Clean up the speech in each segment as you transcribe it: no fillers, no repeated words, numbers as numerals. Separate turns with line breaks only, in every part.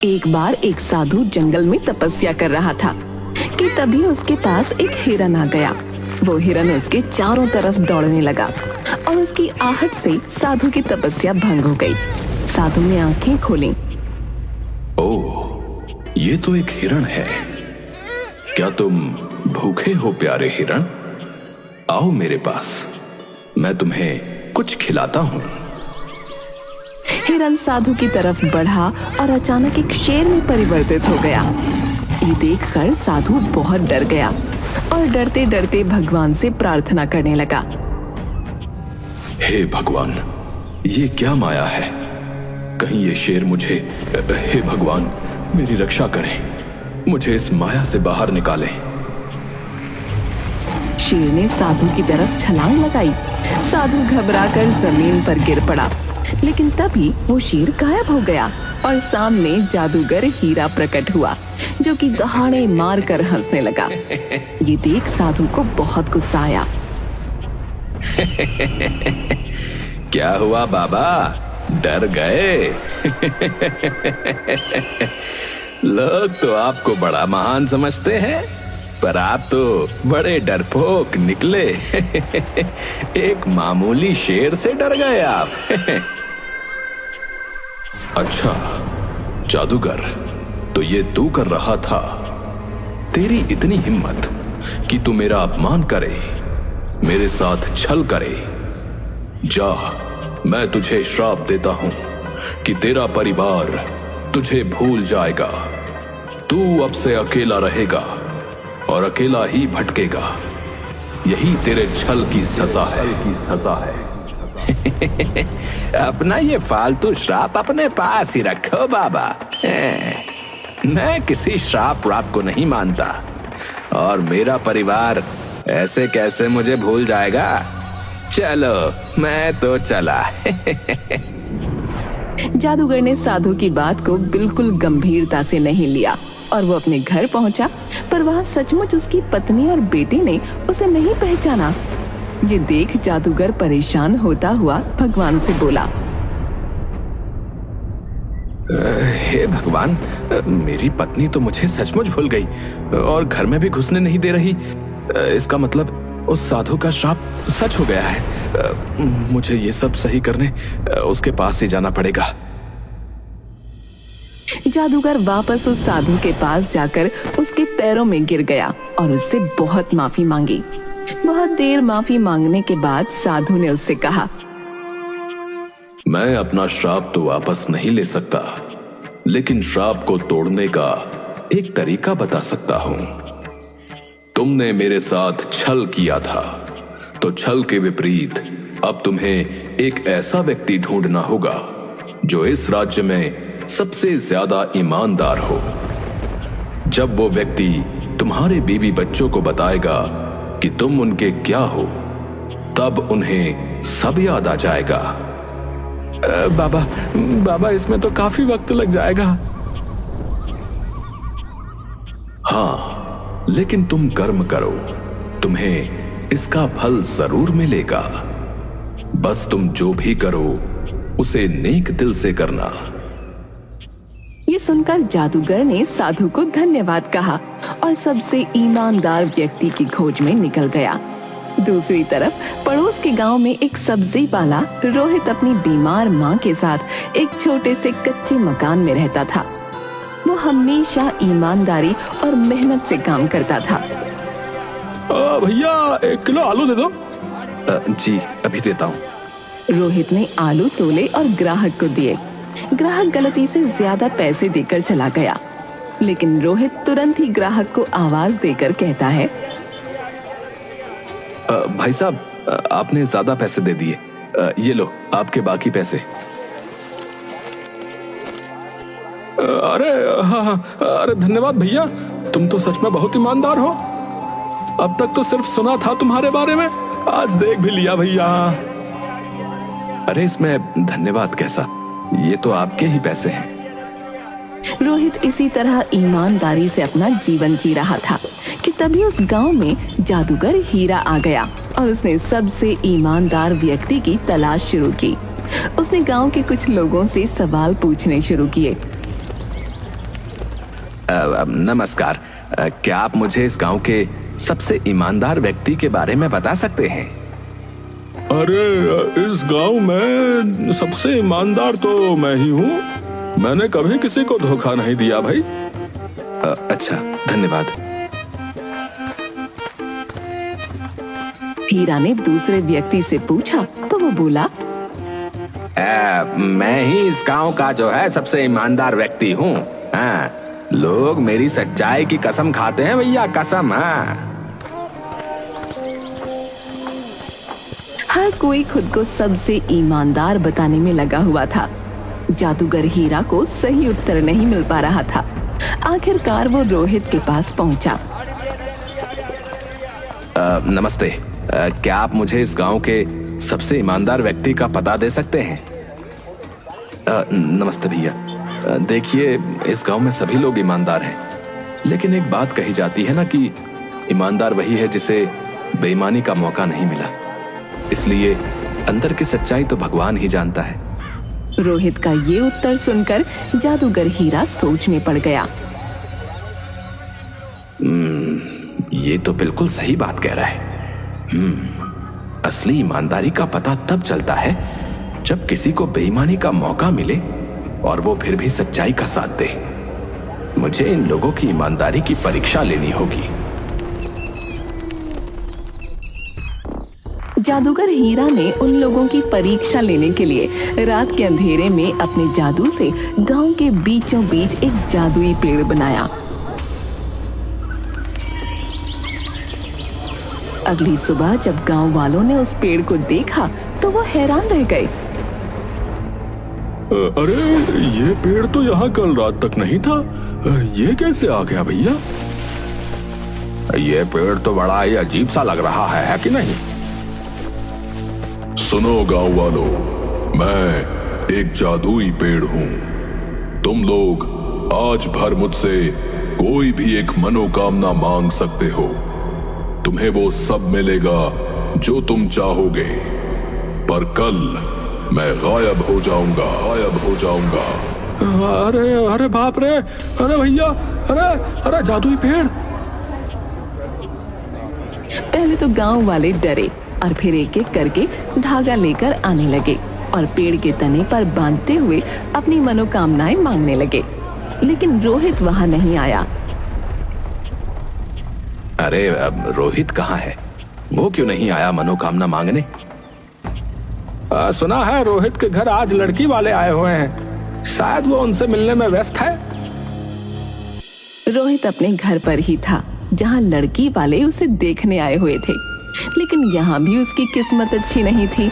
एक बार एक साधु जंगल में तपस्या कर रहा था कि तभी उसके पास एक हिरन आ गया। वो हिरन उसके चारों तरफ दौड़ने लगा और उसकी आहट से साधु की तपस्या भंग हो गई। साधु ने आंखें खोली।
ओह, ये तो एक हिरण है। क्या तुम भूखे हो प्यारे हिरण? आओ मेरे पास, मैं तुम्हें कुछ खिलाता हूँ।
हिरन साधु की तरफ बढ़ा और अचानक एक शेर में परिवर्तित हो गया। ये देखकर साधु बहुत डर गया और डरते डरते भगवान से प्रार्थना करने लगा।
हे भगवान, ये क्या माया है? कहीं ये शेर मुझे, हे भगवान मेरी रक्षा करें, मुझे इस माया से बाहर निकालें।
शेर ने साधु की तरफ छलांग लगाई। साधु घबराकर जमीन पर गिर पड़ा, लेकिन तभी वो शेर गायब हो गया और सामने जादूगर हीरा प्रकट हुआ, जो कि दहाड़े मारकर हंसने लगा। ये देख साधु को बहुत गुस्सा आया।
क्या हुआ बाबा, डर गए? लोग तो आपको बड़ा महान समझते हैं, पर आप तो बड़े डरपोक निकले। एक मामूली शेर से डर गए आप। अच्छा जादूगर, तो ये तू कर रहा था? तेरी इतनी हिम्मत कि तू मेरा अपमान करे, मेरे साथ छल करे। जा, मैं तुझे श्राप देता हूं कि तेरा परिवार तुझे भूल जाएगा। तू अब से अकेला रहेगा और अकेला ही भटकेगा। यही तेरे छल की सजा है। अपना ये फालतू श्राप अपने पास ही रखो बाबा। मैं किसी श्राप व्राप को नहीं मानता, और मेरा परिवार ऐसे कैसे मुझे भूल जाएगा। चलो मैं तो चला।
जादूगर ने साधु की बात को बिल्कुल गंभीरता से नहीं लिया और वो अपने घर पहुंचा, पर वहां सचमुच उसकी पत्नी और बेटी ने उसे नहीं पहचाना। ये देख जादूगर परेशान होता हुआ भगवान से बोला,
हे भगवान, मेरी पत्नी तो मुझे सचमुच भूल गई और घर में भी घुसने नहीं दे रही। इसका मतलब उस साधु का श्राप सच हो गया है। मुझे ये सब सही करने उसके पास ही जाना पड़ेगा।
जादूगर वापस उस साधु के पास जाकर उसके पैरों में गिर गया और उससे बहुत माफी मांगी। बहुत देर माफी मांगने के बाद साधु ने उससे कहा,
मैं अपना श्राप तो वापस नहीं ले सकता, लेकिन श्राप को तोड़ने का एक तरीका बता सकता हूं। तुमने मेरे साथ छल किया था, तो छल के विपरीत अब तुम्हें एक ऐसा व्यक्ति ढूंढना होगा जो इस राज्य में सबसे ज्यादा ईमानदार हो। जब वो व्यक्ति तुम्हारे बीवी बच्चों को बताएगा कि तुम उनके क्या हो, तब उन्हें सब याद आ जाएगा। बाबा इसमें तो काफी वक्त लग जाएगा। हाँ, लेकिन तुम कर्म करो, तुम्हें इसका फल जरूर मिलेगा। बस तुम जो भी करो उसे नेक दिल से करना।
ये सुनकर जादूगर ने साधु को धन्यवाद कहा और सबसे ईमानदार व्यक्ति की खोज में निकल गया। दूसरी तरफ पड़ोस के गांव में एक सब्जी वाला रोहित अपनी बीमार मां के साथ एक छोटे से कच्चे मकान में रहता था। वो हमेशा ईमानदारी और मेहनत से काम करता था।
भैया 1 किलो आलू दे दो। जी अभी देता हूँ।
रोहित ने आलू तोले और ग्राहक को दिए। ग्राहक गलती से ज्यादा पैसे देकर चला गया, लेकिन रोहित तुरंत ही ग्राहक को आवाज देकर कहता है,
भाई साहब, आपने ज्यादा पैसे दे दिए। ये लो आपके बाकी पैसे। अरे धन्यवाद भैया, तुम तो सच में बहुत ईमानदार हो। अब तक तो सिर्फ सुना था तुम्हारे बारे में, आज देख भी लिया भैया। अरे इसमें धन्यवाद कैसा, ये तो आपके ही पैसे हैं।
रोहित इसी तरह ईमानदारी से अपना जीवन जी रहा था कि तभी उस गांव में जादूगर हीरा आ गया और उसने सबसे ईमानदार व्यक्ति की तलाश शुरू की। उसने गांव के कुछ लोगों से सवाल पूछने शुरू किए।
नमस्कार। क्या आप मुझे इस गांव के सबसे ईमानदार व्यक्ति के बारे में बता सकते हैं?
अरे, इस गांव में सबसे ईमानदार तो मैं ही हूँ। मैंने कभी किसी को धोखा नहीं दिया भाई।
अच्छा, धन्यवाद।
हीरा ने दूसरे व्यक्ति से पूछा तो वो बोला,
मैं ही इस गांव का जो है सबसे ईमानदार व्यक्ति हूँ। हाँ, लोग मेरी सच्चाई की कसम खाते हैं भैया, कसम। हाँ,
हर कोई खुद को सबसे ईमानदार बताने में लगा हुआ था। जादूगर हीरा को सही उत्तर नहीं मिल पा रहा था। आखिरकार वो रोहित के पास पहुंचा।
नमस्ते। क्या आप मुझे इस गांव के सबसे ईमानदार व्यक्ति का पता दे सकते हैं? नमस्ते भैया। देखिए, इस गांव में सभी लोग ईमानदार हैं, लेकिन एक बात कही जाती है ना कि ईमानदार वही है जिसे बेईमानी का मौका नहीं मिला। इसलिए अंदर की सच्चाई तो भगवान ही जानता है।
रोहित का ये उत्तर सुनकर जादूगर हीरा सोच में पड़ गया।
ये तो बिल्कुल सही बात कह रहा है। असली ईमानदारी का पता तब चलता है जब किसी को बेईमानी का मौका मिले और वो फिर भी सच्चाई का साथ दे। मुझे इन लोगों की ईमानदारी की परीक्षा लेनी होगी।
जादूगर हीरा ने उन लोगों की परीक्षा लेने के लिए रात के अंधेरे में अपने जादू से गांव के बीचों बीच एक जादुई पेड़ बनाया। अगली सुबह जब गांव वालों ने उस पेड़ को देखा तो वो हैरान रह गए।
अरे, ये पेड़ तो यहाँ कल रात तक नहीं था। ये कैसे आ गया भैया?
ये पेड़ तो बड़ा ही अजीब सा लग रहा है कि नहीं?
सुनो गांव वालों, मैं एक जादुई पेड़ हूँ। तुम लोग आज भर मुझसे कोई भी एक मनोकामना मांग सकते हो। तुम्हें वो सब मिलेगा जो तुम चाहोगे, पर कल मैं गायब हो जाऊंगा।
अरे अरे बाप रे! अरे भैया! अरे जादुई पेड़!
पहले तो गांव वाले डरे और फिर एक एक करके धागा लेकर आने लगे और पेड़ के तने पर बांधते हुए अपनी मनोकामनाएं मांगने लगे। लेकिन रोहित वहां नहीं आया।
अरे, अब रोहित कहाँ है? वो क्यों नहीं आया मनोकामना मांगने? सुना है रोहित के घर आज लड़की वाले आए हुए हैं। शायद वो उनसे मिलने में व्यस्त है।
रोहित अपने घर पर ही था जहां लड़की वाले उसे देखने आए हुए थे, लेकिन यहाँ भी उसकी किस्मत अच्छी नहीं थी।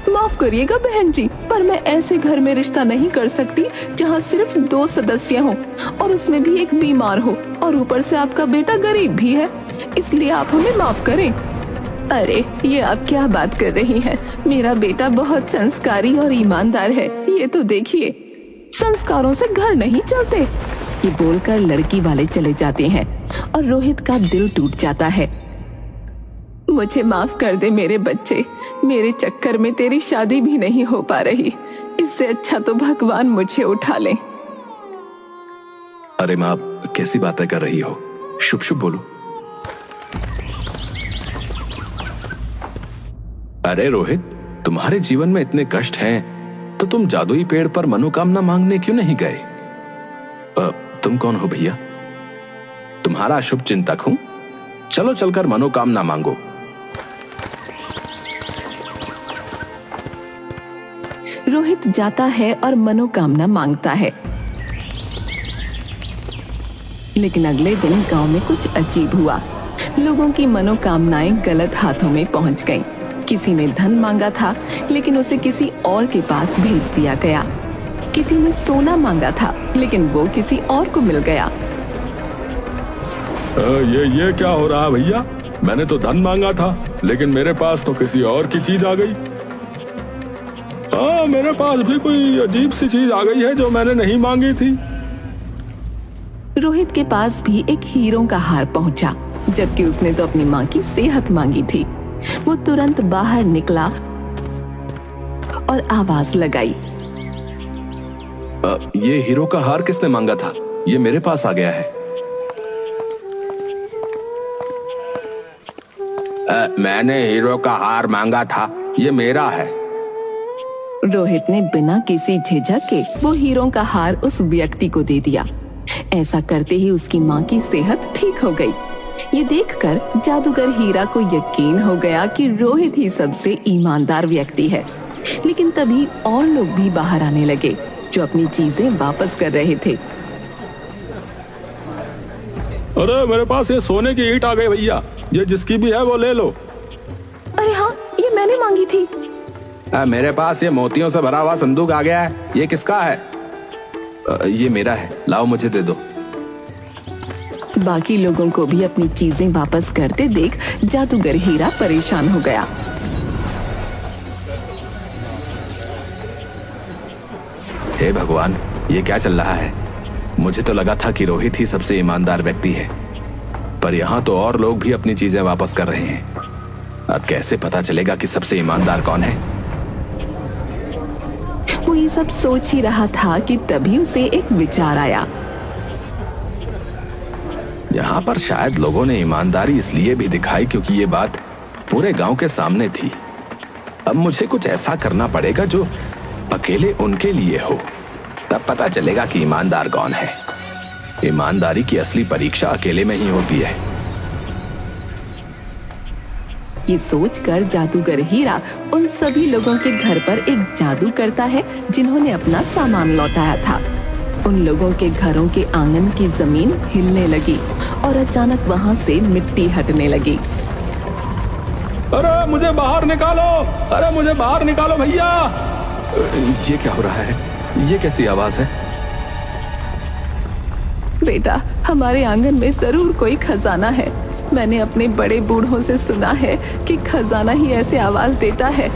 माफ करिएगा बहन जी, पर मैं ऐसे घर में रिश्ता नहीं कर सकती जहाँ सिर्फ 2 सदस्य हों और उसमें भी एक बीमार हो और ऊपर से आपका बेटा गरीब भी है। इसलिए आप हमें माफ करें। अरे, ये आप क्या बात कर रही हैं? मेरा बेटा बहुत संस्कारी और ईमानदार है। ये तो देखिए, संस्कारों से घर नहीं चलते। ये बोलकर लड़की वाले चले जाते हैं और रोहित का दिल टूट जाता है। मुझे माफ कर दे मेरे बच्चे, मेरे चक्कर में तेरी शादी भी नहीं हो पा रही। इससे अच्छा तो भगवान मुझे उठा ले।
अरे माँ, कैसी बातें कर रही हो? शुभ शुभ बोलो। अरे रोहित, तुम्हारे जीवन में इतने कष्ट हैं, तो तुम जादुई पेड़ पर मनोकामना मांगने क्यों नहीं गए? तुम कौन हो भैया? तुम्हारा शुभ चिंतक हूं। चलो चलकर मनोकामना मांगो।
रोहित जाता है और मनोकामना मांगता है। लेकिन अगले दिन गांव में कुछ अजीब हुआ। लोगों की मनोकामनाएं गलत हाथों में पहुंच गईं। किसी ने धन मांगा था, लेकिन उसे किसी और के पास भेज दिया गया। किसी ने सोना मांगा था, लेकिन वो किसी और को मिल गया।
ये क्या हो रहा है भैया? मैंने तो धन मांगा था, लेकिन मेरे पास तो किसी और की चीज आ गई। हाँ, मेरे पास भी कोई अजीब सी चीज आ गई है जो मैंने नहीं मांगी थी।
रोहित के पास भी एक हीरों का हार पहुंचा, जबकि उसने तो अपनी माँ की सेहत मांगी थी। वो तुरंत बाहर निकला और आवाज लगाई।
ये हीरो का हार किसने मांगा था? ये मेरे पास आ गया है। मैंने हीरो का हार मांगा था, ये मेरा है।
रोहित ने बिना किसी झिझक के वो हीरो का हार उस व्यक्ति को दे दिया। ऐसा करते ही उसकी माँ की सेहत ठीक हो गई। ये देखकर जादूगर हीरा को यकीन हो गया कि रोहित ही सबसे ईमानदार व्यक्ति है। लेकिन तभी और लोग भी बाहर आने लगे जो अपनी चीजें वापस कर रहे थे।
अरे मेरे पास ये सोने की ईंट आ गई भैया, ये जिसकी भी है वो ले लो।
अरे हाँ, ये मैंने मांगी थी।
मेरे पास ये मोतियों से भरा हुआ संदूक आ गया है, ये किसका है? ये मेरा है, लाओ मुझे दे दो।
बाकी लोगों को भी अपनी चीजें वापस करते देख जादूगर हीरा परेशान हो गया।
हे भगवान, ये क्या चल रहा है? मुझे तो लगा था कि रोहित ही सबसे ईमानदार व्यक्ति है, पर यहाँ तो और लोग भी अपनी चीजें वापस कर रहे हैं। अब कैसे पता चलेगा कि सबसे ईमानदार कौन है?
वो ये सब सोच ही रहा था कि तभी उसे एक विचार आया।
यहाँ पर शायद लोगों ने ईमानदारी इसलिए भी दिखाई क्योंकि ये बात पूरे गांव के सामने थी। अब मुझे कुछ ऐसा करना पड़ेगा जो अकेले उनके लिए हो, तब पता चलेगा कि ईमानदार कौन है। ईमानदारी की असली परीक्षा अकेले में ही होती है।
ये सोचकर जादूगर हीरा उन सभी लोगों के घर पर एक जादू करता है जिन्होंने अपना सामान लौटाया था। उन लोगों के घरों के आंगन की जमीन हिलने लगी और अचानक वहां से मिट्टी हटने लगी।
अरे मुझे बाहर निकालो, अरे मुझे बाहर निकालो भैया। ये क्या हो रहा है? ये कैसी आवाज है?
बेटा, हमारे आंगन में जरूर कोई खजाना है। मैंने अपने बड़े बूढ़ों से सुना है कि खजाना ही ऐसे आवाज देता है।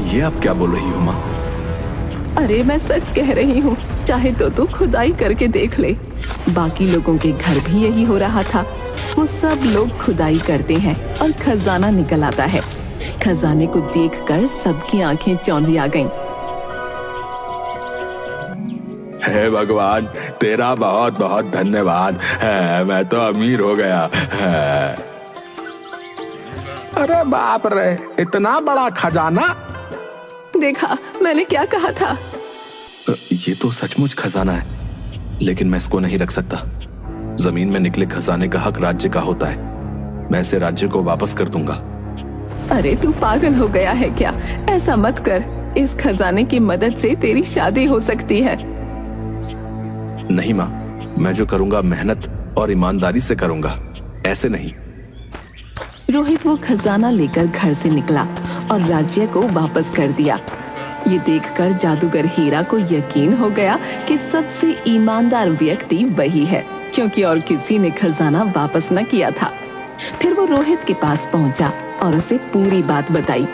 ये आप क्या बोल रही हो माँ?
अरे मैं सच कह रही हूँ, चाहे तो तू खुदाई करके देख ले। बाकी लोगों के घर भी यही हो रहा था। वो सब लोग खुदाई करते हैं और खजाना निकल आता है। खजाने को देखकर सबकी आंखें चौंधी आ गईं।
हे भगवान, तेरा बहुत बहुत धन्यवाद है, मैं तो अमीर हो गया है। अरे बाप रे, इतना बड़ा खजाना!
देखा, मैंने क्या कहा था।
ये तो सचमुच खजाना है, लेकिन मैं इसको नहीं रख सकता। जमीन में निकले खजाने का हक राज्य का होता है। मैं इसे राज्य को वापस कर दूंगा।
अरे तू पागल हो गया है क्या? ऐसा मत कर। इस खजाने की मदद से तेरी शादी हो सकती है।
नहीं माँ, मैं जो करूंगा मेहनत और ईमानदारी से करूंगा, ऐसे नहीं।
रोहित वो खजाना लेकर घर से निकला और राज्य को वापस कर दिया। ये देखकर जादूगर हीरा को यकीन हो गया कि सबसे ईमानदार व्यक्ति वही है, क्योंकि और किसी ने खजाना वापस न किया था। फिर वो रोहित के पास पहुंचा और उसे पूरी बात बताई।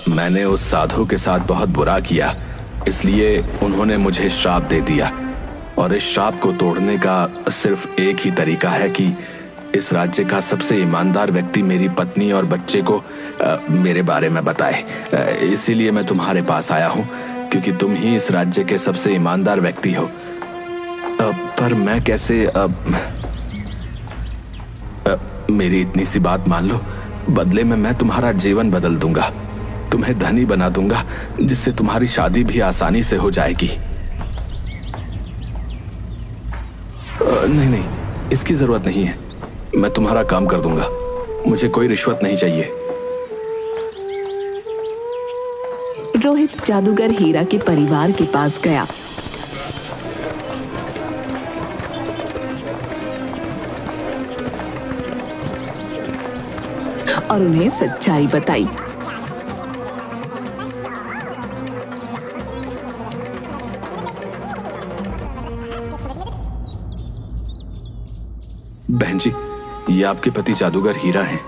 मैंने उस साधु के साथ बहुत बुरा किया, इसलिए उन्होंने मुझे श्राप दे दिया। और इस श्राप को तोड़ने का सिर्फ एक ही तरीका है कि इस राज्य का सबसे ईमानदार व्यक्ति मेरी पत्नी और बच्चे को मेरे बारे में बताए। इसीलिए मैं तुम्हारे पास आया हूँ, क्योंकि तुम ही इस राज्य के सबसे ईमानदार व्यक्ति हो। पर मैं कैसे मेरी इतनी सी बात मान लो, बदले में मैं तुम्हारा जीवन बदल दूंगा। तुम्हें धनी बना दूंगा, जिससे तुम्हारी शादी भी आसानी से हो जाएगी। नहीं, इसकी जरूरत नहीं है। मैं तुम्हारा काम कर दूंगा। मुझे कोई रिश्वत नहीं चाहिए।
रोहित जादूगर हीरा के परिवार के पास गया। और उन्हें सच्चाई बताई।
बहन जी, ये आपके पति जादूगर हीरा हैं।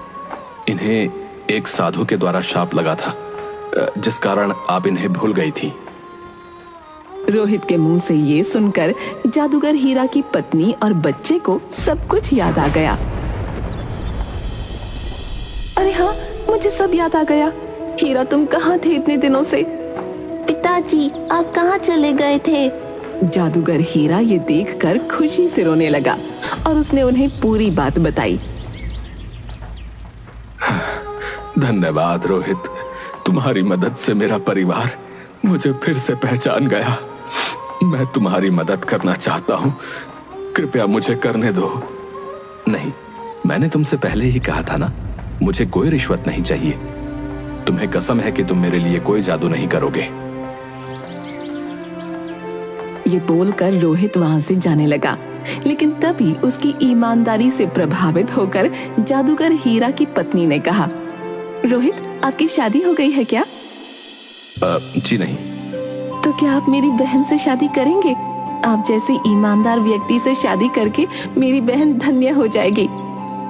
इन्हें एक साधु के द्वारा शाप लगा था, जिस कारण आप इन्हें भूल गई थी।
रोहित के मुंह से ये सुनकर जादूगर हीरा की पत्नी और बच्चे को सब कुछ याद आ गया। अरे हाँ, मुझे सब याद आ गया। हीरा, तुम कहाँ थे इतने दिनों से?
पिताजी, आप कहाँ चले गए थे?
जादूगर हीरा ये देखकर खुशी से रोने लगा और उसने उन्हें पूरी बात बताई।
धन्यवाद रोहित, तुम्हारी मदद से मेरा परिवार मुझे फिर से पहचान गया। मैं तुम्हारी मदद करना चाहता हूँ, कृपया मुझे करने दो। नहीं, मैंने तुमसे पहले ही कहा था ना, मुझे कोई रिश्वत नहीं चाहिए। तुम्हें कसम है कि तुम मेरे लिए कोई जादू नहीं करोगे।
ये बोलकर रोहित वहां से जाने लगा, लेकिन तभी उसकी ईमानदारी से प्रभावित होकर जादूगर हीरा की पत्नी ने कहा, रोहित, आपकी शादी हो गई है क्या?
जी नहीं।
तो क्या आप मेरी बहन से शादी करेंगे? आप जैसे ईमानदार व्यक्ति से शादी करके मेरी बहन धन्य हो जाएगी।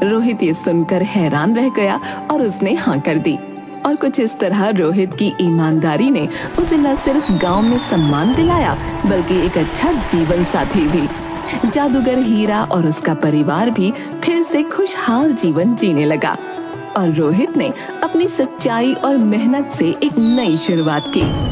रोहित ये सुनकर हैरान रह गया और उसने हाँ कर दी। और कुछ इस तरह रोहित की ईमानदारी ने उसे न सिर्फ गांव में सम्मान दिलाया, बल्कि एक अच्छा जीवन साथी भी। जादूगर हीरा और उसका परिवार भी फिर से खुशहाल जीवन जीने लगा और रोहित ने अपनी सच्चाई और मेहनत से एक नई शुरुआत की।